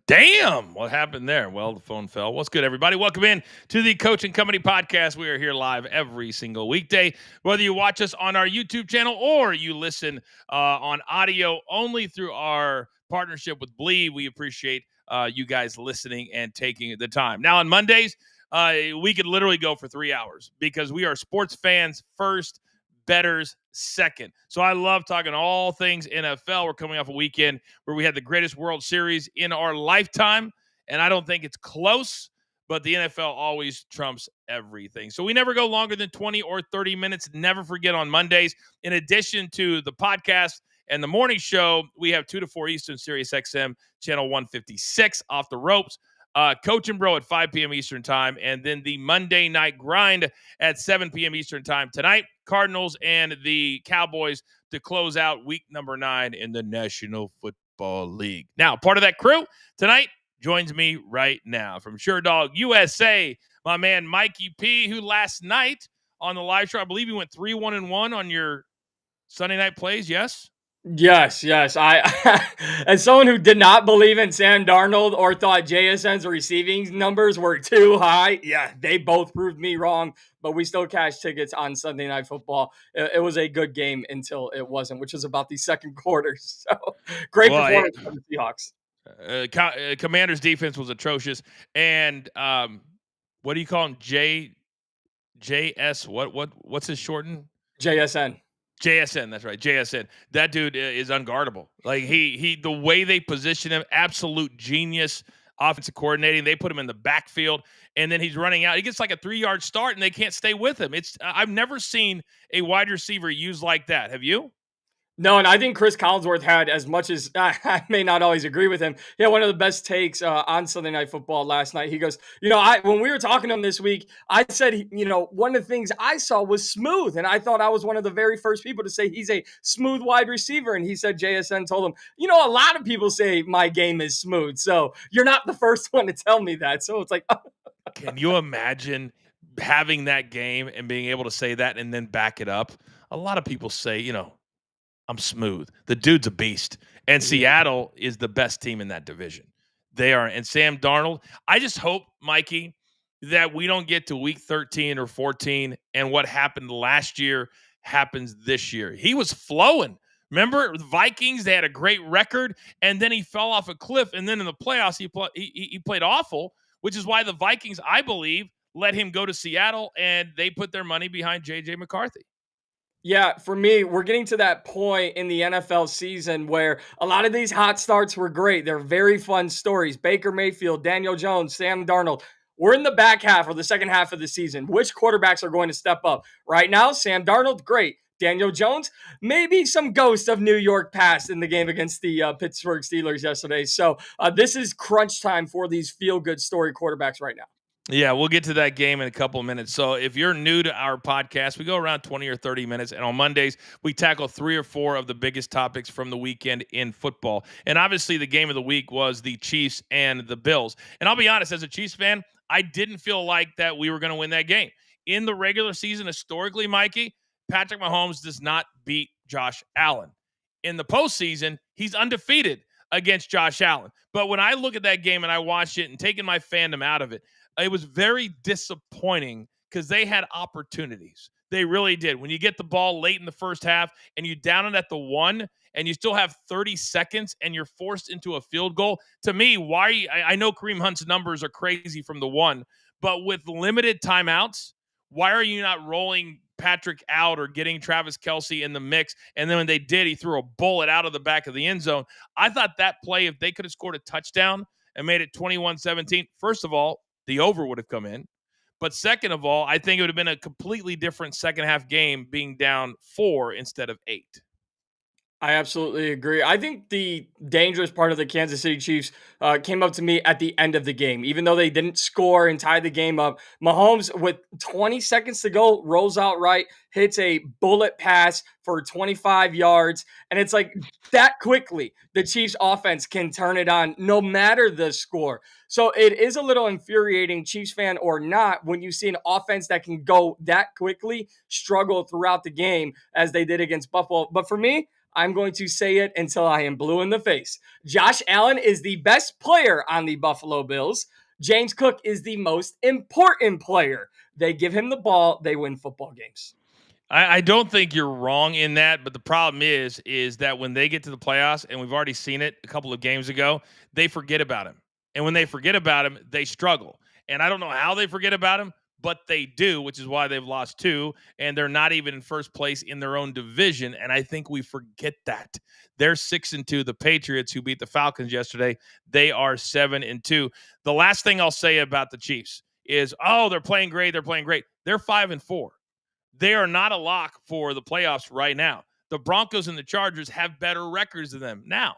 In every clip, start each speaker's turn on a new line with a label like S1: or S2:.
S1: Damn, what happened there? Well, the phone fell. What's good, everybody? Welcome in to the Coach and Company podcast. We are here live every single weekday. Whether you watch us on our YouTube channel or you listen on audio only through our partnership with Blee, we appreciate you guys listening and taking the time. Now, on Mondays, we could literally go for 3 hours because we are sports fans first, bettors second. So I love talking all things NFL. We're coming off a weekend where we had the greatest World Series in our lifetime, and I don't think it's close, but the NFL always trumps everything. So we never go longer than 20 or 30 minutes. Never forget on Mondays, in addition to the podcast and the morning show, we have 2 to 4 Eastern, Sirius XM, channel 156, Off the Ropes. Coach and Bro at 5 p.m. Eastern time, and then the Monday Night Grind at 7 p.m. Eastern time tonight. Cardinals and the Cowboys to close out week number 9 in the National Football League. Now, part of that crew tonight joins me right now from SureDog USA, my man Mikey P, who last night on the live show, I believe you went 3-1-1 on your Sunday night plays, yes?
S2: Yes. I, as someone who did not believe in Sam Darnold or thought JSN's receiving numbers were too high, yeah, they both proved me wrong. But we still cashed tickets on Sunday Night Football. It was a good game until it wasn't, which was about the second quarter. So great performance from the Seahawks.
S1: Commanders' defense was atrocious, and what do you call him? JS? What's his shortened?
S2: JSN.
S1: JSN, that's right. JSN. That dude is unguardable. Like he the way they position him, absolute genius offensive coordinating. They put him in the backfield and then he's running out. He gets like a 3-yard start and they can't stay with him. I've never seen a wide receiver used like that. Have you?
S2: No, and I think Chris Collinsworth had, as much as I may not always agree with him, he had one of the best takes on Sunday Night Football last night. He goes, when we were talking to him this week, I said, one of the things I saw was smooth. And I thought I was one of the very first people to say he's a smooth wide receiver. And he said JSN told him, a lot of people say my game is smooth. So you're not the first one to tell me that. So it's like,
S1: can you imagine having that game and being able to say that and then back it up? A lot of people say, I'm smooth. The dude's a beast. And Seattle is the best team in that division. They are. And Sam Darnold, I just hope, Mikey, that we don't get to week 13 or 14 and what happened last year happens this year. He was flowing. Remember, the Vikings, they had a great record, and then he fell off a cliff. And then in the playoffs, he played awful, which is why the Vikings, I believe, let him go to Seattle, and they put their money behind J.J. McCarthy.
S2: Yeah, for me, we're getting to that point in the NFL season where a lot of these hot starts were great. They're very fun stories. Baker Mayfield, Daniel Jones, Sam Darnold. We're in the back half or the second half of the season. Which quarterbacks are going to step up? Right now, Sam Darnold, great. Daniel Jones, maybe some ghost of New York past in the game against the Pittsburgh Steelers yesterday. So this is crunch time for these feel-good story quarterbacks right now.
S1: Yeah, we'll get to that game in a couple of minutes. So if you're new to our podcast, we go around 20 or 30 minutes. And on Mondays, we tackle 3 or 4 of the biggest topics from the weekend in football. And obviously, the game of the week was the Chiefs and the Bills. And I'll be honest, as a Chiefs fan, I didn't feel like that we were going to win that game. In the regular season, historically, Mikey, Patrick Mahomes does not beat Josh Allen. In the postseason, he's undefeated against Josh Allen. But when I look at that game and I watch it and taking my fandom out of it, it was very disappointing because they had opportunities. They really did. When you get the ball late in the first half and you down it at the 1 and you still have 30 seconds and you're forced into a field goal, to me, I know Kareem Hunt's numbers are crazy from the 1, but with limited timeouts, why are you not rolling Patrick out or getting Travis Kelce in the mix? And then when they did, he threw a bullet out of the back of the end zone. I thought that play, if they could have scored a touchdown and made it 21-17, first of all, the over would have come in. But second of all, I think it would have been a completely different second half game being down 4 instead of 8.
S2: I absolutely agree. I think the dangerous part of the Kansas City Chiefs came up to me at the end of the game. Even though they didn't score and tie the game up, Mahomes, with 20 seconds to go, rolls out right, hits a bullet pass for 25 yards. And it's like that quickly, the Chiefs offense can turn it on no matter the score. So it is a little infuriating, Chiefs fan or not, when you see an offense that can go that quickly struggle throughout the game as they did against Buffalo. But for me, I'm going to say it until I am blue in the face. Josh Allen is the best player on the Buffalo Bills. James Cook is the most important player. They give him the ball, they win football games.
S1: I don't think you're wrong in that, but the problem is that when they get to the playoffs, and we've already seen it a couple of games ago, they forget about him. And when they forget about him, they struggle. And I don't know how they forget about him, but they do, which is why they've lost two, and they're not even in first place in their own division. And I think we forget that. They're 6-2. The Patriots, who beat the Falcons yesterday, they are 7-2. The last thing I'll say about the Chiefs is, oh, they're playing great. They're playing great. They're 5-4. They are not a lock for the playoffs right now. The Broncos and the Chargers have better records than them. Now,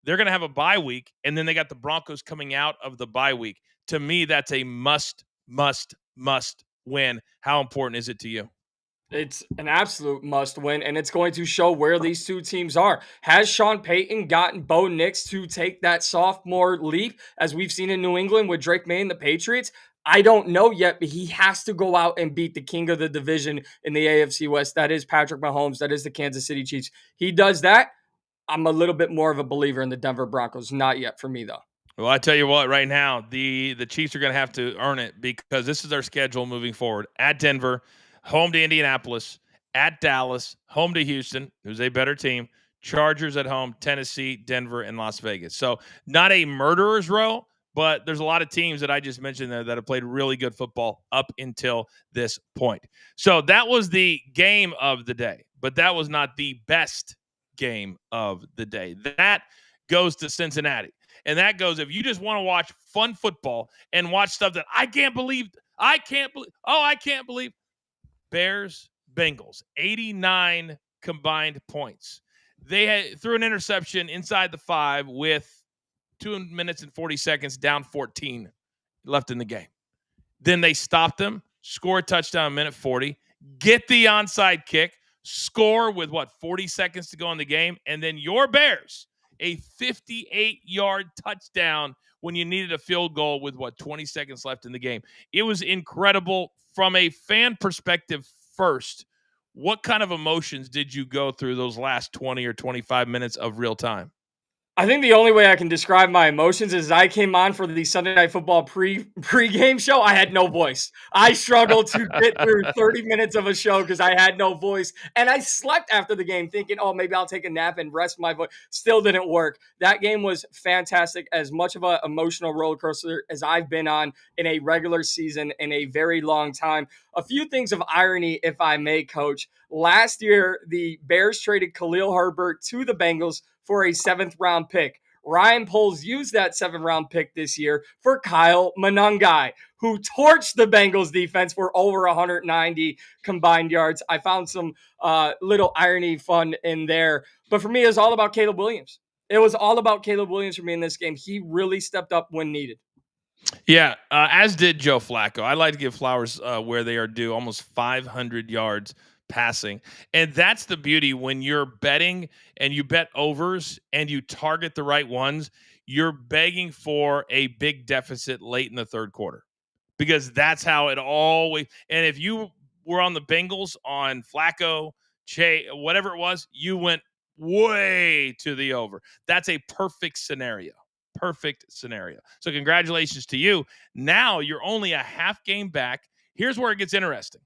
S1: they're going to have a bye week, and then they got the Broncos coming out of the bye week. To me, that's a must win. How important is it to you?
S2: It's an absolute must win, and it's going to show where these two teams are. Has Sean Payton gotten Bo Nix to take that sophomore leap, as we've seen in New England with Drake May and the Patriots? I don't know yet, but he has to go out and beat the king of the division in the AFC West. That is Patrick Mahomes. That is the Kansas City Chiefs. He does that. I'm a little bit more of a believer in the Denver Broncos. Not yet for me, though.
S1: Well, I tell you what, right now, the Chiefs are going to have to earn it because this is their schedule moving forward. At Denver, home to Indianapolis, at Dallas, home to Houston, who's a better team, Chargers at home, Tennessee, Denver, and Las Vegas. So not a murderer's row, but there's a lot of teams that I just mentioned there that have played really good football up until this point. So that was the game of the day, but that was not the best game of the day. That goes to Cincinnati. And that goes, if you just want to watch fun football and watch stuff that I can't believe, Bears, Bengals, 89 combined points. They threw an interception inside the 5 with 2 minutes and 40 seconds, down 14 left in the game. Then they stopped them, score a touchdown, minute 40, get the onside kick, score with 40 seconds to go in the game, and then your Bears, a 58-yard touchdown when you needed a field goal with 20 seconds left in the game. It was incredible from a fan perspective first. What kind of emotions did you go through those last 20 or 25 minutes of real time?
S2: I think the only way I can describe my emotions is I came on for the Sunday Night Football pre-game show. I had no voice. I struggled to get through 30 minutes of a show because I had no voice. And I slept after the game thinking, oh, maybe I'll take a nap and rest my voice. Still didn't work. That game was fantastic. As much of an emotional roller coaster as I've been on in a regular season in a very long time. A few things of irony, if I may, Coach. Last year, the Bears traded Khalil Herbert to the Bengals for a 7th-round pick. Ryan Poles used that 7th-round pick this year for Kyle Monangai, who torched the Bengals defense for over 190 combined yards. I found some little irony fun in there. But for me, it was all about Caleb Williams. It was all about Caleb Williams for me in this game. He really stepped up when needed.
S1: Yeah, as did Joe Flacco. I like to give flowers where they are due, almost 500 yards passing. And that's the beauty when you're betting and you bet overs and you target the right ones, you're begging for a big deficit late in the third quarter because that's how it always. And if you were on the Bengals on Flacco, whatever it was, you went way to the over. That's a perfect scenario. Perfect scenario. So congratulations to you. Now you're only a half game back. Here's where it gets interesting.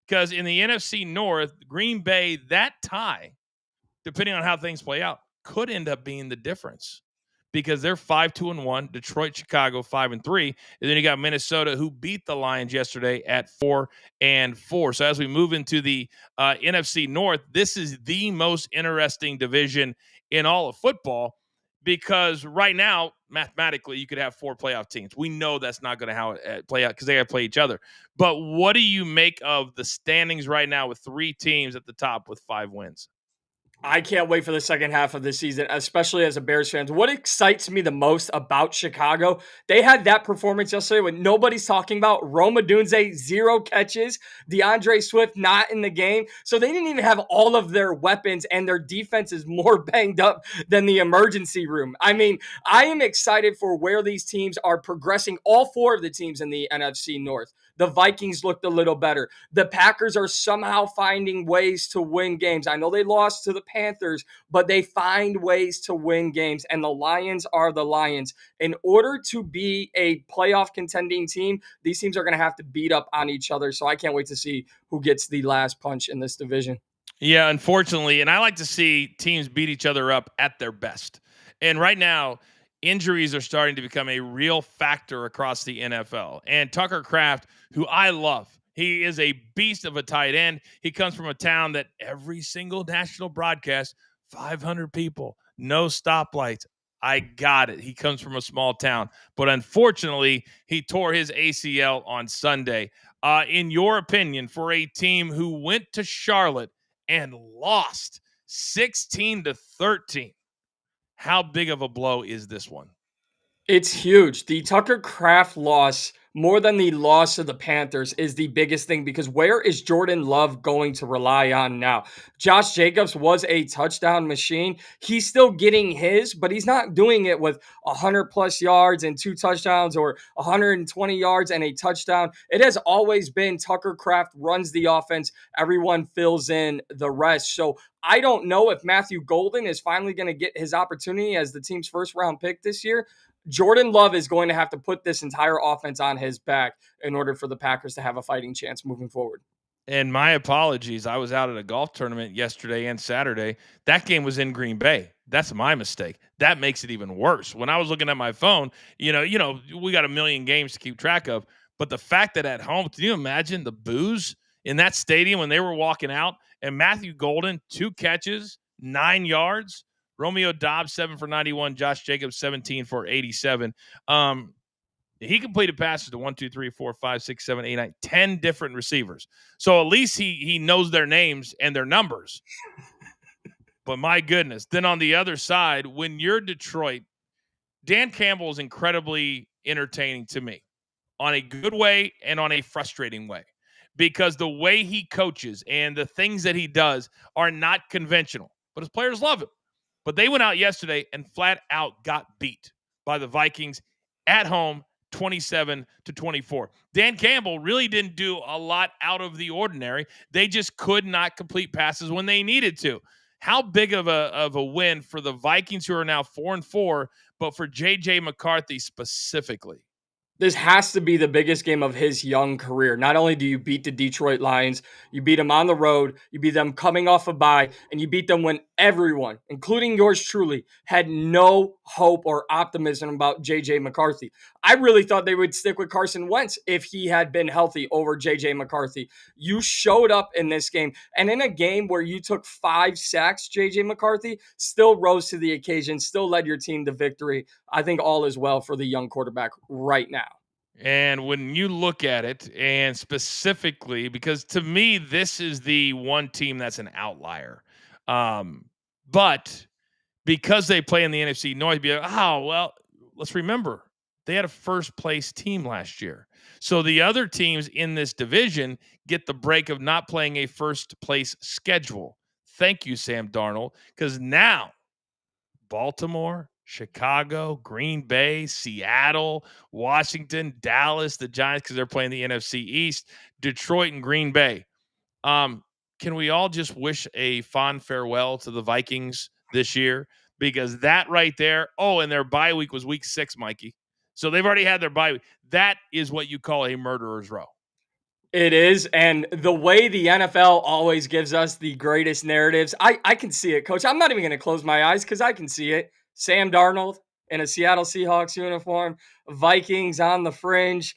S1: Because in the NFC North, Green Bay, that tie, depending on how things play out, could end up being the difference. Because they're 5-2-1, Detroit, Chicago 5-3, and then you got Minnesota who beat the Lions yesterday at 4-4. So as we move into the NFC North, this is the most interesting division in all of football. Because right now, mathematically, you could have 4 playoff teams. We know that's not going to play out because they got to play each other. But what do you make of the standings right now with 3 teams at the top with 5 wins?
S2: I can't wait for the second half of the season, especially as a Bears fan. What excites me the most about Chicago, they had that performance yesterday when nobody's talking about. Rome Odunze, 0 catches. DeAndre Swift not in the game. So they didn't even have all of their weapons, and their defense is more banged up than the emergency room. I mean, I am excited for where these teams are progressing, all 4 of the teams in the NFC North. The Vikings looked a little better. The Packers are somehow finding ways to win games. I know they lost to the Panthers, but they find ways to win games, and the Lions are the Lions. In order to be a playoff contending team, these teams are going to have to beat up on each other. So I can't wait to see who gets the last punch in this division.
S1: Yeah, unfortunately, and I like to see teams beat each other up at their best. And right now, injuries are starting to become a real factor across the NFL. And Tucker Kraft, who I love, he is a beast of a tight end. He comes from a town that every single national broadcast, 500 people, no stoplights. I got it. He comes from a small town. But unfortunately, he tore his ACL on Sunday. In your opinion, for a team who went to Charlotte and lost 16-13. How big of a blow is this one?
S2: It's huge. The Tucker Kraft loss, more than the loss of the Panthers, is the biggest thing because where is Jordan Love going to rely on now? Josh Jacobs was a touchdown machine. He's still getting his, but he's not doing it with 100 plus yards and 2 touchdowns or 120 yards and a touchdown. It has always been Tucker Kraft runs the offense, everyone fills in the rest. So I don't know if Matthew Golden is finally going to get his opportunity as the team's first round pick this year. Jordan Love is going to have to put this entire offense on his back in order for the Packers to have a fighting chance moving forward.
S1: And my apologies. I was out at a golf tournament yesterday and Saturday. That game was in Green Bay. That's my mistake. That makes it even worse. When I was looking at my phone, we got a million games to keep track of. But the fact that at home, can you imagine the boos in that stadium when they were walking out? And Matthew Golden, 2 catches, 9 yards. Romeo Dobbs, 7 for 91. Josh Jacobs, 17 for 87. He completed passes to 1, 2, 3, 4, 5, 6, 7, 8, 9, 10 different receivers. So at least he knows their names and their numbers. But my goodness. Then on the other side, when you're Detroit, Dan Campbell is incredibly entertaining to me on a good way and on a frustrating way because the way he coaches and the things that he does are not conventional, but his players love him. But they went out yesterday and flat out got beat by the Vikings at home, 27-24. Dan Campbell really didn't do a lot out of the ordinary. They just could not complete passes when they needed to. How big of a win for the Vikings, who are now 4-4, but for J.J. McCarthy specifically?
S2: This has to be the biggest game of his young career. Not only do you beat the Detroit Lions, you beat them on the road, you beat them coming off a bye, and you beat them when everyone, including yours truly, had no hope or optimism about J.J. McCarthy. I really thought they would stick with Carson Wentz if he had been healthy over J.J. McCarthy. You showed up in this game, and in a game where you took 5 sacks, J.J. McCarthy still rose to the occasion, still led your team to victory. I think all is well for the young quarterback right now.
S1: And when you look at it, and specifically, because to me, this is the one team that's an outlier. But because they play in the NFC North, be like, oh, well, let's remember, they had a first-place team last year. So the other teams in this division get the break of not playing a first-place schedule. Thank you, Sam Darnold, because now Baltimore, Chicago, Green Bay, Seattle, Washington, Dallas, the Giants, because they're playing the NFC East, Detroit, and Green Bay. Can we all just wish a fond farewell to the Vikings this year? Because that right there, and their bye week was week 6, Mikey. So they've already had their bye week. That is what you call a murderer's row.
S2: It is. And the way the NFL always gives us the greatest narratives, I can see it, Coach. I'm not even going to close my eyes because I can see it. Sam Darnold in a Seattle Seahawks uniform, Vikings on the fringe.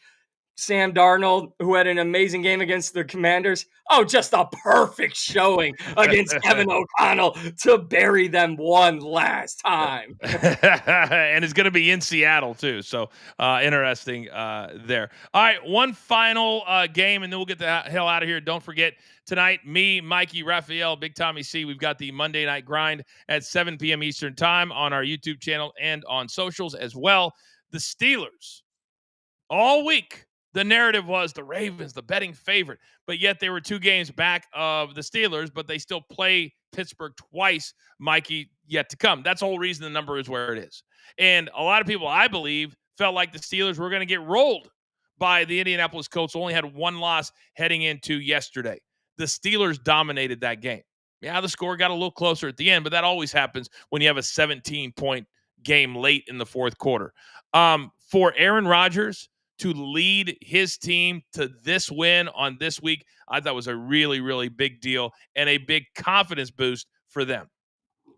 S2: Sam Darnold, who had an amazing game against the Commanders. Oh, just a perfect showing against Kevin O'Connell to bury them one last time.
S1: And it's going to be in Seattle, too. So interesting there. All right, one final game, and then we'll get the hell out of here. Don't forget, tonight, me, Mikey, Raphael, Big Tommy C, we've got the Monday Night Grind at 7 p.m. Eastern Time on our YouTube channel and on socials as well. The Steelers, all week, the narrative was the Ravens, the betting favorite, but yet they were 2 games back of the Steelers, but they still play Pittsburgh twice, Mikey, yet to come. That's the whole reason the number is where it is. And a lot of people, I believe, felt like the Steelers were going to get rolled by the Indianapolis Colts, only had 1 loss heading into yesterday. The Steelers dominated that game. Yeah, the score got a little closer at the end, but that always happens when you have a 17-point game late in the fourth quarter. For Aaron Rodgers to lead his team to this win on this week, I thought was a really, really big deal and a big confidence boost for them.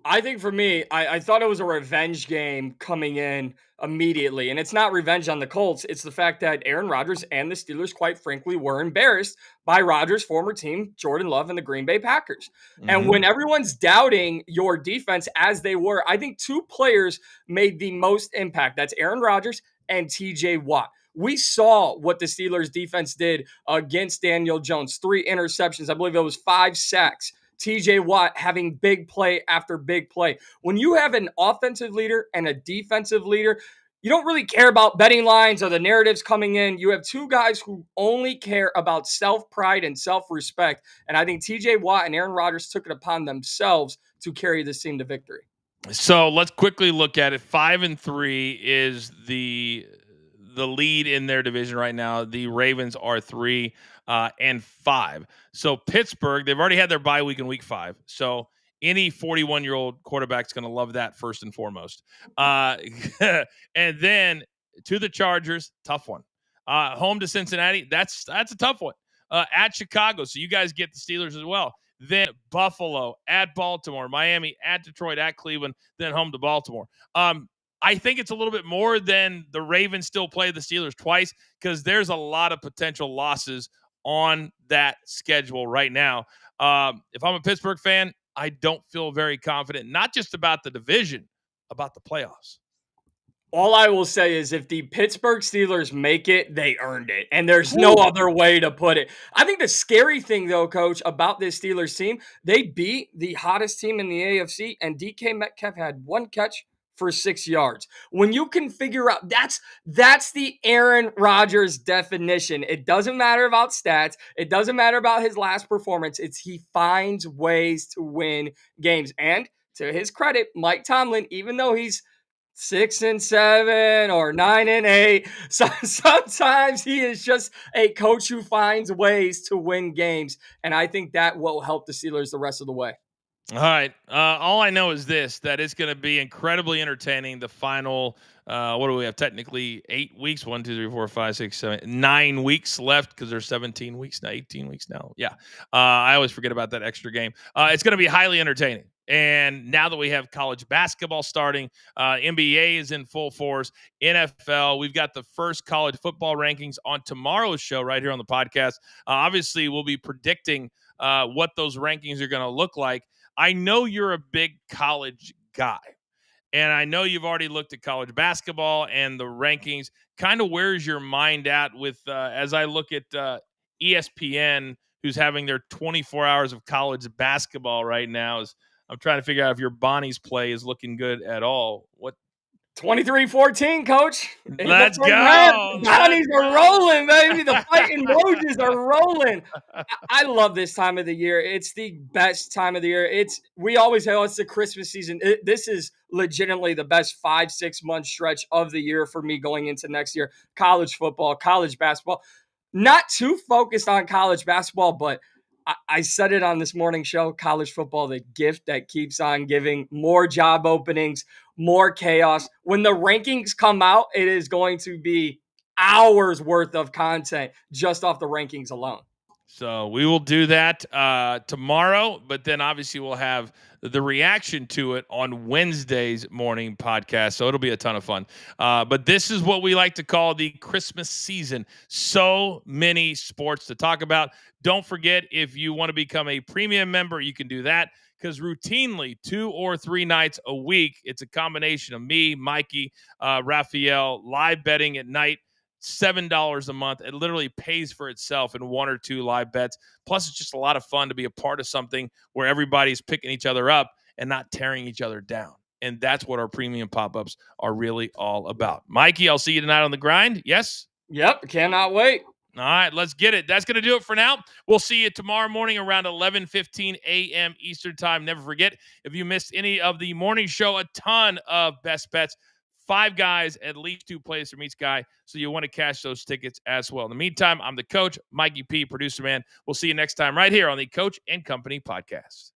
S2: I think for me, I thought it was a revenge game coming in immediately. And it's not revenge on the Colts. It's the fact that Aaron Rodgers and the Steelers, quite frankly, were embarrassed by Rodgers' former team, Jordan Love and the Green Bay Packers. And
S1: Mm-hmm.
S2: when everyone's doubting your defense as they were, I think two players made the most impact. That's Aaron Rodgers and TJ Watt. We saw what the Steelers defense did against Daniel Jones. 3 interceptions. I believe it was 5 sacks. TJ Watt having big play after big play. When you have an offensive leader and a defensive leader, you don't really care about betting lines or the narratives coming in. You have two guys who only care about self-pride and self-respect. And I think TJ Watt and Aaron Rodgers took it upon themselves to carry this team to victory.
S1: So let's quickly look at it. 5-3 is the lead in their division right now. The Ravens are 3-5. So Pittsburgh, they've already had their bye week in week 5. So any 41-year-old quarterback's going to love that first and foremost. And then to the Chargers, tough one. Home to Cincinnati, that's a tough one. At Chicago, so you guys get the Steelers as well. Then Buffalo, at Baltimore, Miami, at Detroit, at Cleveland, then home to Baltimore. I think it's a little bit more than the Ravens still play the Steelers twice because there's a lot of potential losses on that schedule right now. If I'm a Pittsburgh fan, I don't feel very confident, not just about the division, about the playoffs.
S2: All I will say is if the Pittsburgh Steelers make it, they earned it. And there's no other way to put it. I think the scary thing, though, Coach, about this Steelers team, they beat the hottest team in the AFC, and DK Metcalf had 1 catch for 6 yards. When you can figure out that's the Aaron Rodgers definition. It doesn't matter about stats. It doesn't matter about his last performance. It's he finds ways to win games. And to his credit, Mike Tomlin, even though he's 6-7 or 9-8. So sometimes he is just a coach who finds ways to win games, and I think that will help the Steelers the rest of the way.
S1: All right. All I know is this: that it's going to be incredibly entertaining. The final, what do we have? Technically, 8 weeks. 1, 2, 3, 4, 5, 6, 7, 9 weeks left because there's 17 weeks now, 18 weeks now. Yeah. I always forget about that extra game. It's going to be highly entertaining. And now that we have college basketball starting, NBA is in full force, NFL, we've got the first college football rankings on tomorrow's show right here on the podcast. Obviously, we'll be predicting what those rankings are going to look like. I know you're a big college guy, and I know you've already looked at college basketball and the rankings. Kind of where's your mind at with as I look at ESPN, who's having their 24 hours of college basketball right now? I'm trying to figure out if your Bonnie's play is looking good at all. What
S2: 23-14, Coach.
S1: Let's go.
S2: Bonnies are rolling, baby. The fighting Roses are rolling. I love this time of the year. It's the best time of the year. We always say, it's the Christmas season. This is legitimately the best 5-6 month stretch of the year for me going into next year. College football, college basketball. Not too focused on college basketball, but I said it on this morning show, college football, the gift that keeps on giving. More job openings, more chaos. When the rankings come out, it is going to be hours worth of content just off the rankings alone.
S1: So we will do that tomorrow, but then obviously we'll have the reaction to it on Wednesday's morning podcast. So it'll be a ton of fun. But this is what we like to call the Christmas season. So many sports to talk about. Don't forget, if you want to become a premium member, you can do that because routinely 2 or 3 nights a week, it's a combination of me, Mikey, Raphael, live betting at night. $7 a month. It literally pays for itself in 1 or 2 live bets. Plus, it's just a lot of fun to be a part of something where everybody's picking each other up and not tearing each other down. And that's what our premium pop-ups are really all about. Mikey, I'll see you tonight on the grind. Yes?
S2: Yep. Cannot wait.
S1: All right, let's get it. That's going to do it for now. We'll see you tomorrow morning around 11:15 a.m. Eastern time. Never forget, if you missed any of the morning show, a ton of best bets. 5 guys, at least 2 plays from each guy. So you want to cash those tickets as well. In the meantime, I'm the coach, Mikey P, producer man. We'll see you next time right here on the Coach and Company podcast.